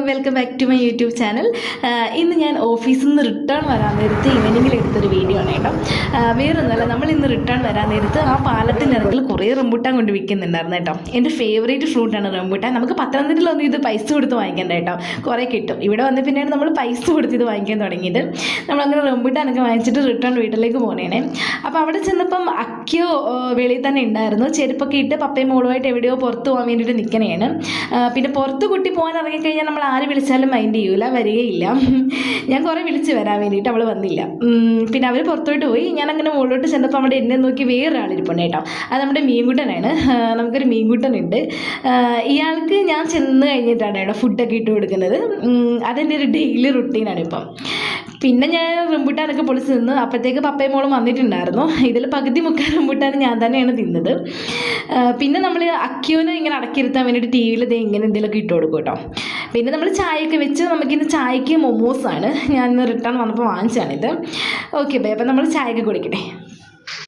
Welcome back to my YouTube channel. ഇന്ന് ഞാൻ ഓഫീസിൽ നിന്ന് റിട്ടേൺ വരാൻ നേരത്ത് ഈവനിങ്ങിൽ എടുത്തൊരു വീഡിയോ ആണ് കേട്ടോ. വേറൊന്നുമല്ല, നമ്മൾ ഇന്ന് റിട്ടേൺ വരാൻ നേരത്ത് ആ പാലത്തിൻ്റെ ഇറക്കിൽ കുറേ റംബൂട്ടാൻ കൊണ്ട് വിൽക്കുന്നുണ്ടായിരുന്നു കേട്ടോ. എൻ്റെ ഫേവറേറ്റ് ഫ്രൂട്ടാണ് റംബൂട്ടാൻ. നമുക്ക് പത്തനംതിട്ടയിലൊന്നും ഇത് പൈസ കൊടുത്ത് വാങ്ങിക്കണ്ട കേട്ടോ, കുറേ കിട്ടും. ഇവിടെ വന്ന് പിന്നെയാണ് നമ്മൾ പൈസ കൊടുത്ത് ഇത് വാങ്ങിക്കാൻ തുടങ്ങിയത്. നമ്മളങ്ങനെ റംബൂട്ടാനൊക്കെ വാങ്ങിച്ചിട്ട് റിട്ടേൺ വീട്ടിലേക്ക് പോകണേനെ. അപ്പോൾ അവിടെ ചെന്നപ്പം അക്കിയോ വെളിയിൽ തന്നെ ഉണ്ടായിരുന്നു. ചെരുപ്പൊക്കെ ഇട്ട് പപ്പയും മോളുമായിട്ട് എവിടെയോ പുറത്ത് പോകാൻ വേണ്ടിയിട്ട് നിൽക്കണേണ്. പിന്നെ പുറത്ത് കുട്ടി പോകാൻ ഇറങ്ങിക്കഴിഞ്ഞാൽ നമ്മൾ ആര് വിളിച്ചാലും മൈൻഡ് ചെയ്യൂല, വരികയില്ല. ഞാൻ കുറേ വിളിച്ച് വരാൻ വേണ്ടിയിട്ട് അവൾ വന്നില്ല. പിന്നെ അവർ പുറത്തോട്ട് പോയി. ഞാൻ അങ്ങനെ മുകളിലോട്ട് ചെന്നപ്പോൾ അവിടെ എന്നെ നോക്കി വേറെ ആളിരിപ്പുണ്ട് കേട്ടോ. അത് നമ്മുടെ മീൻകുട്ടനാണ്. നമുക്കൊരു മീൻകുട്ടനുണ്ട്. ഇയാൾക്ക് ഞാൻ ചെന്ന് കഴിഞ്ഞിട്ടാണ് കേട്ടോ ഫുഡൊക്കെ ഇട്ട് കൊടുക്കുന്നത്. അതെൻ്റെ ഒരു ഡെയിലി റുട്ടീനാണ് ഇപ്പം. പിന്നെ ഞാൻ റംബൂട്ടാനൊക്കെ പൊളിച്ച് തിന്ന്. അപ്പോഴത്തേക്ക് പപ്പയും മോളും വന്നിട്ടുണ്ടായിരുന്നു. ഇതിൽ പകുതി മുക്കാൽ റംബൂട്ടാൻ ഞാൻ തന്നെയാണ് തിന്നത്. പിന്നെ നമ്മൾ അക്കിയോനെ ഇങ്ങനെ അടക്കിയിരുത്താൻ വേണ്ടിയിട്ട് ടി വിയിൽ ഇങ്ങനെ എന്തെങ്കിലുമൊക്കെ ഇട്ട് കൊടുക്കും കേട്ടോ. പിന്നെ നമ്മൾ ചായയൊക്കെ വെച്ച് നമുക്കിന്ന് ചായക്ക് മൊമോസാണ്. ഞാൻ ഇന്ന് റിട്ടേൺ വന്നപ്പോൾ വാങ്ങിച്ചാണിത്. Okay bye. അപ്പം നമ്മൾ ചായയൊക്കെ കുടിക്കട്ടെ.